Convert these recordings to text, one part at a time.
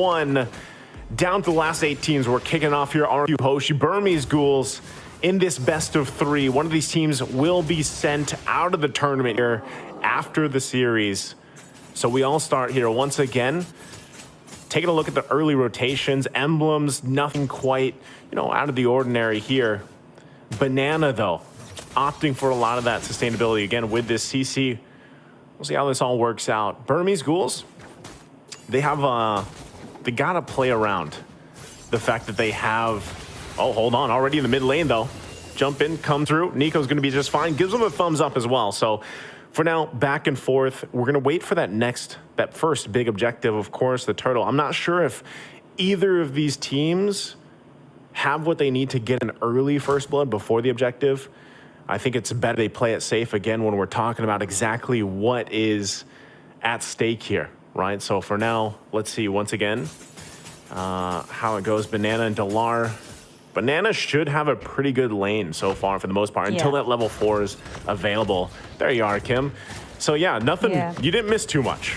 1. Down to the last 8 teams. We're kicking off here. RQ Hoshi, Burmese Ghouls in this best of 3. One of these teams will be sent out of the tournament here after the series. So we all start here once again. Taking a look at the early rotations, emblems, nothing quite, out of the ordinary here. Banana, though, opting for a lot of that sustainability again with this CC. We'll see how this all works out. Burmese Ghouls, they have they gotta play around the fact that they have, oh, hold on, already in the mid lane though. Jump in, come through. Nico's gonna be just fine. Gives them a thumbs up as well. So for now, back and forth. We're gonna wait for that first big objective, of course, the turtle. I'm not sure if either of these teams have what they need to get an early first blood before the objective. I think it's better they play it safe again when we're talking about exactly what is at stake here, right? So for now, let's see once again how it goes. Banana and DLAR. Banana should have a pretty good lane so far for the most part until that level 4 is available. There you are, Kim. So yeah, nothing, you didn't miss too much.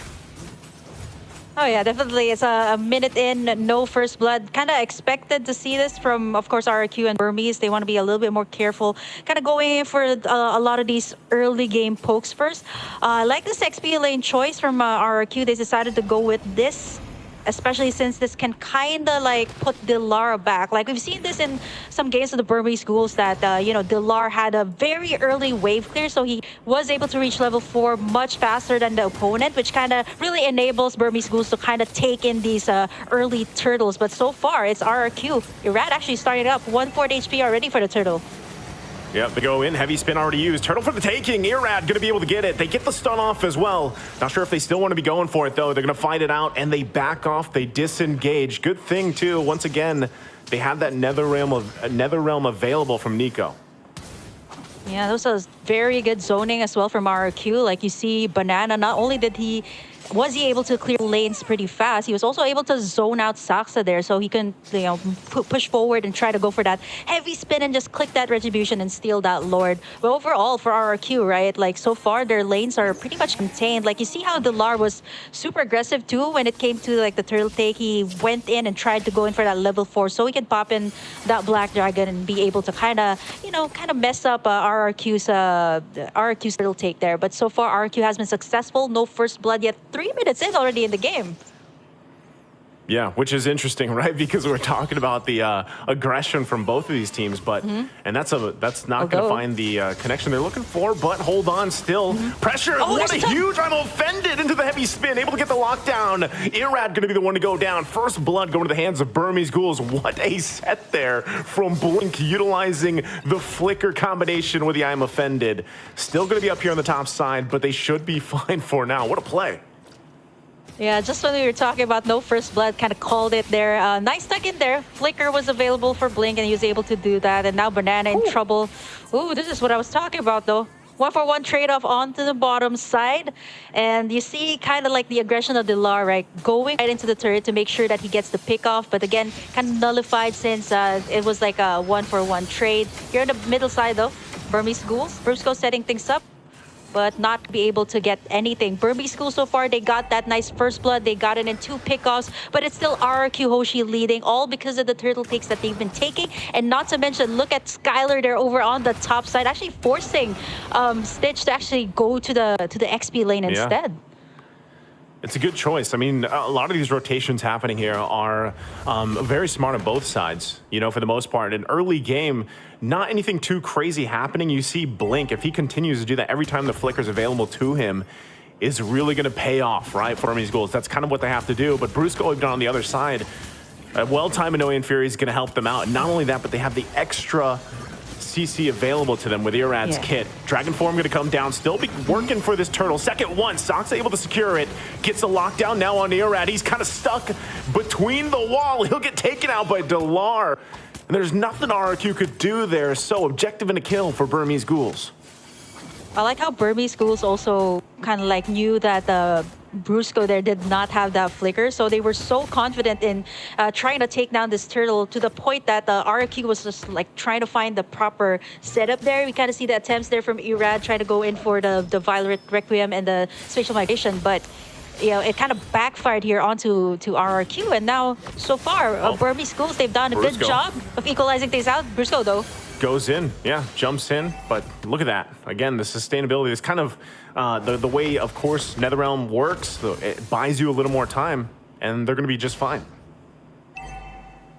Oh yeah, definitely. It's a minute in, no first blood. Kind of expected to see this from, of course, RQ and Burmese. They want to be a little bit more careful, kind of going in for a lot of these early game pokes first. Like this XP lane choice from RQ, they decided to go with this, especially since this can kind of like put DLAR back. Like we've seen this in some games of the Burmese Ghouls that, DLAR had a very early wave clear, so he was able to reach level 4 much faster than the opponent, which kind of really enables Burmese Ghouls to kind of take in these early turtles. But so far, it's RQ. Irad actually started up 140 HP already for the turtle. Yep, they go in. Heavy spin already used. Turtle for the taking. Irad going to be able to get it. They get the stun off as well. Not sure if they still want to be going for it, though. They're going to fight it out, and they back off. They disengage. Good thing, too. Once again, they have that Nether Realm available from Nico. Yeah, those was very good zoning as well from RQ. Like you see, Banana, not only was he able to clear lanes pretty fast, he was also able to zone out Saksa there, so he can push forward and try to go for that heavy spin and just click that retribution and steal that Lord. But overall for RQ, right, like so far their lanes are pretty much contained. Like you see how DLAR was super aggressive too when it came to like the turtle take. He went in and tried to go in for that level 4 so he can pop in that Black Dragon and be able to kind of mess up RQ's turtle take there. But so far RQ has been successful. No first blood yet. 3 minutes in already in the game. Yeah, which is interesting, right? Because we're talking about the aggression from both of these teams, but and that's not going to find the connection they're looking for. But hold on, still pressure. Oh, what a huge! I'm offended into the heavy spin, able to get the lockdown. Irad going to be the one to go down. First blood going to the hands of Burmese Ghouls. What a set there from Blink, utilizing the flicker combination with the I'm offended. Still going to be up here on the top side, but they should be fine for now. What a play! Yeah, just when we were talking about no first blood, kind of called it there. Nice tuck in there. Flicker was available for Blink, and he was able to do that. And now Banana in trouble. Ooh, this is what I was talking about, though. 1-for-1 trade-off onto the bottom side. And you see kind of like the aggression of DLAR, right? Going right into the turret to make sure that he gets the pick off. But again, kind of nullified since it was like a 1-for-1 trade. Here on the middle side, though, Burmese Ghouls. Burmese Ghouls setting things up, but not be able to get anything. Burmese Ghouls so far, they got that nice first blood. They got it in 2 pickoffs, but it's still RQ Hoshi leading, all because of the turtle takes that they've been taking. And not to mention, look at Skylar there over on the top side, actually forcing Stitch to actually go to the XP lane instead. It's a good choice. I mean, a lot of these rotations happening here are very smart on both sides, for the most part. In early game, not anything too crazy happening. You see Blink, if he continues to do that every time the flicker's available to him, is really going to pay off, right, for Burmese Ghouls. That's kind of what they have to do. But Brusco on the other side, well-timed Annoying Fury is going to help them out. And not only that, but they have the extra CC available to them with Irad's kit. Dragon Form going to come down, still be working for this turtle. Second one, Sock's able to secure it. Gets the lockdown now on Irad. He's kind of stuck between the wall. He'll get taken out by DLAR. And there's nothing RQ could do there. So objective and a kill for Burmese Ghouls. I like how Burmese Ghouls also kind of like knew that Brusco there did not have that flicker, so they were so confident in trying to take down this turtle to the point that the RQ was just like trying to find the proper setup there. We kind of see the attempts there from Irad trying to go in for the Violet Requiem and the Spatial Migration, but it kind of backfired here onto RRQ. And now, so far, Burmese Ghouls, they've done a good job of equalizing things out. Brusco, though, goes in, yeah, jumps in, but look at that. Again, the sustainability is kind of the way, of course, NetherRealm works. It buys you a little more time, and they're going to be just fine.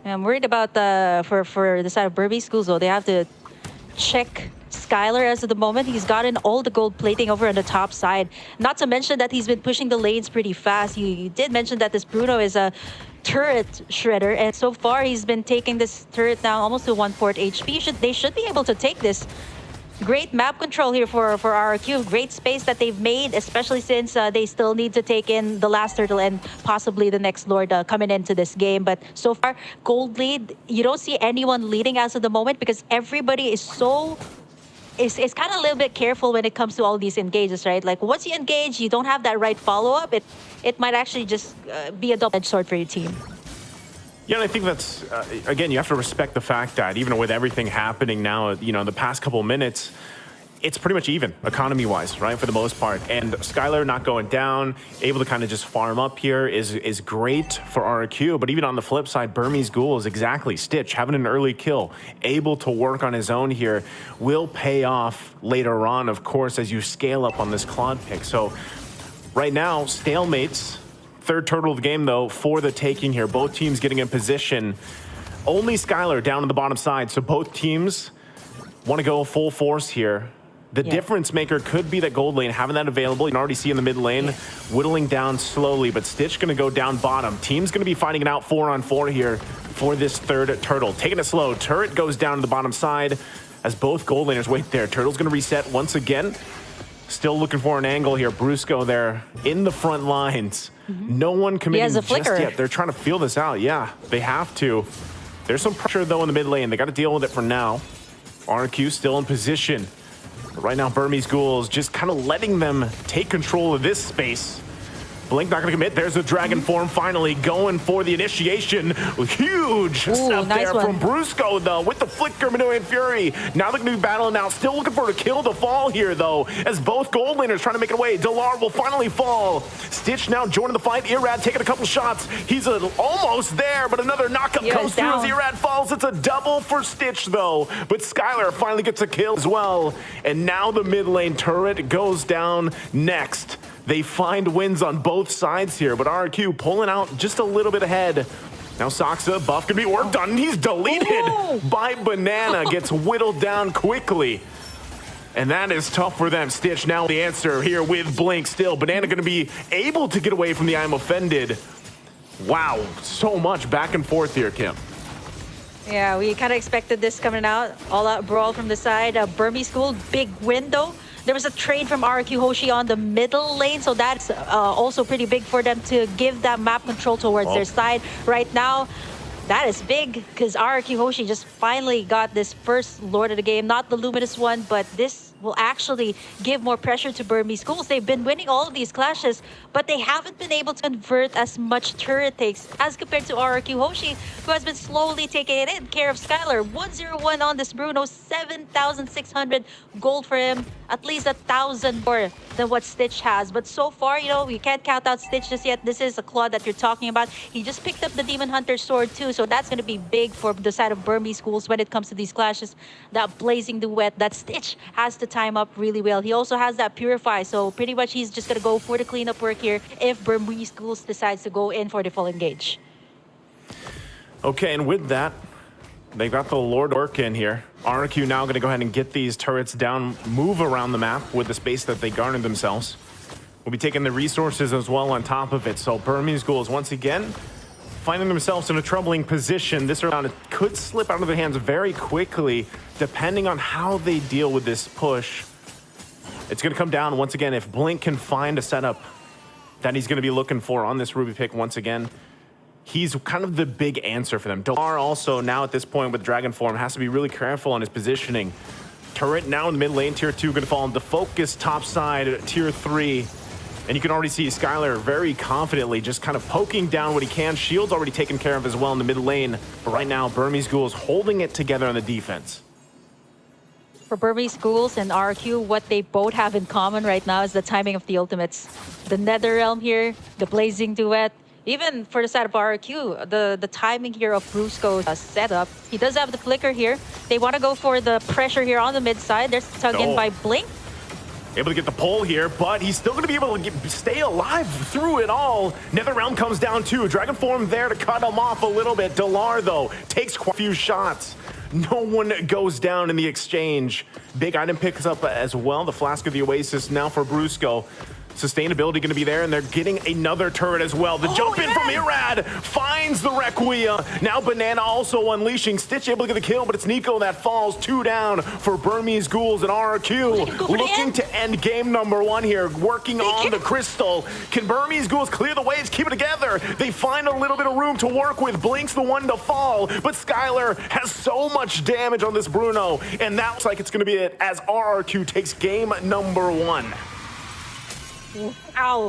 I'm worried about for the side of Burmese Ghouls, though. They have to check Skylar as of the moment. He's gotten all the gold plating over on the top side. Not to mention that he's been pushing the lanes pretty fast. You did mention that this Bruno is a turret shredder, and so far he's been taking this turret down almost to 1/4 HP. They should be able to take this. Great map control here for RRQ. Great space that they've made, especially since they still need to take in the last turtle and possibly the next Lord coming into this game. But so far, gold lead, you don't see anyone leading as of the moment because everybody is so... It's kind of a little bit careful when it comes to all these engages, right? Like, once you engage, you don't have that right follow-up, it might actually just be a double-edged sword for your team. Yeah, and I think that's, again, you have to respect the fact that even with everything happening now, you know, in the past couple of minutes, it's pretty much even, economy-wise, right, for the most part. And Skylar not going down, able to kind of just farm up here is great for RRQ. But even on the flip side, Burmese Ghouls, exactly, Stitch, having an early kill, able to work on his own here, will pay off later on, of course, as you scale up on this Claude pick. So right now, stalemates. Third turtle of the game, though, for the taking here. Both teams getting in position. Only Skylar down on the bottom side, so both teams want to go full force here. The difference maker could be that gold lane, having that available. You can already see in the mid lane, whittling down slowly, but Stitch going to go down bottom. Team's going to be fighting it out 4-on-4 here for this third turtle. Taking it slow. Turret goes down to the bottom side as both gold laners wait there. Turtle's going to reset once again. Still looking for an angle here. Brusco there in the front lines. No one committing just yet. They're trying to feel this out. Yeah, they have to. There's some pressure, though, in the mid lane. They got to deal with it for now. RQ still in position. But right now, Burmese Ghouls just kind of letting them take control of this space. Blink not going to commit. There's the dragon form finally going for the initiation. Huge stuff there from Brusco, though, with the flicker, Minnow and Fury. Now they're going to be battling out. Still looking for a kill to fall here, though, as both gold laners trying to make it away. DLAR will finally fall. Stitch now joining the fight. Irad taking a couple shots. He's almost there, but another knockup comes through as Irad falls. It's a double for Stitch, though. But Skylar finally gets a kill as well. And now the mid lane turret goes down next. They find wins on both sides here, but RQ pulling out just a little bit ahead. Now Soxa, buff can be worked on, and he's deleted by Banana, gets whittled down quickly. And that is tough for them. Stitch now the answer here with Blink still. Banana going to be able to get away from the I'm offended. Wow, so much back and forth here, Kim. Yeah, we kind of expected this coming out. All out brawl from the side. Burmese Ghouls, big window. There was a trade from RQ Hoshi on the middle lane, so that's also pretty big for them to give that map control towards their side. Right now, that is big because RQ Hoshi just finally got this first Lord of the game. Not the Luminous one, but this will actually give more pressure to Burmese Ghouls. They've been winning all of these clashes, but they haven't been able to convert as much turret takes as compared to RQ Hoshi, who has been slowly taking it in care of Skylar. 101 on this Bruno, 7,600 gold for him, at least 1,000 more than what Stitch has. But so far, you know, we can't count out Stitch just yet. This is a Claude that you're talking about. He just picked up the Demon Hunter sword too, so that's going to be big for the side of Burmese Ghouls when it comes to these clashes. That blazing duet that Stitch has to time up really well. He also has that Purify, so pretty much he's just going to go for the cleanup work here if Burmese Ghouls decides to go in for the full engage. Okay, and with that, they got the Lord work in here. RQ now going to go ahead and get these turrets down, move around the map with the space that they garnered themselves. We'll be taking the resources as well on top of it. So Burmese Ghouls once again finding themselves in a troubling position. This round could slip out of their hands very quickly, depending on how they deal with this push. It's going to come down once again if Blink can find a setup that he's going to be looking for on this Ruby pick once again. He's kind of the big answer for them. DLAR also now at this point with Dragon Form has to be really careful on his positioning. Turret now in the mid lane, tier 2 going to fall into focus top side, tier 3. And you can already see Skylar very confidently just kind of poking down what he can. Shield's already taken care of as well in the mid lane. But right now, Burmese Ghouls holding it together on the defense. For Burmese Ghouls and RQ, what they both have in common right now is the timing of the ultimates. The Nether Realm here, the Blazing Duet. Even for the side of RQ, the timing here of Brusco's setup. He does have the flicker here. They want to go for the pressure here on the mid side. There's the tug in by Blink. Able to get the pull here, but he's still going to be able to stay alive through it all. Nether Realm comes down too. Dragon Form there to cut him off a little bit. DLAR, though, takes quite a few shots. No one goes down in the exchange. Big item picks up as well. The Flask of the Oasis now for Brusco. Sustainability going to be there, and they're getting another turret as well. The jump in from Irad finds the Requiem. Now Banana also unleashing. Stitch able to get the kill, but it's Nico that falls. 2 down for Burmese Ghouls and RQ. Looking to end game number 1 here, working on the crystal. Can Burmese Ghouls clear the waves, keep it together? They find a little bit of room to work with. Blink's the one to fall, but Skylar has so much damage on this Bruno, and that looks like it's going to be it as RRQ takes game number 1. Ow.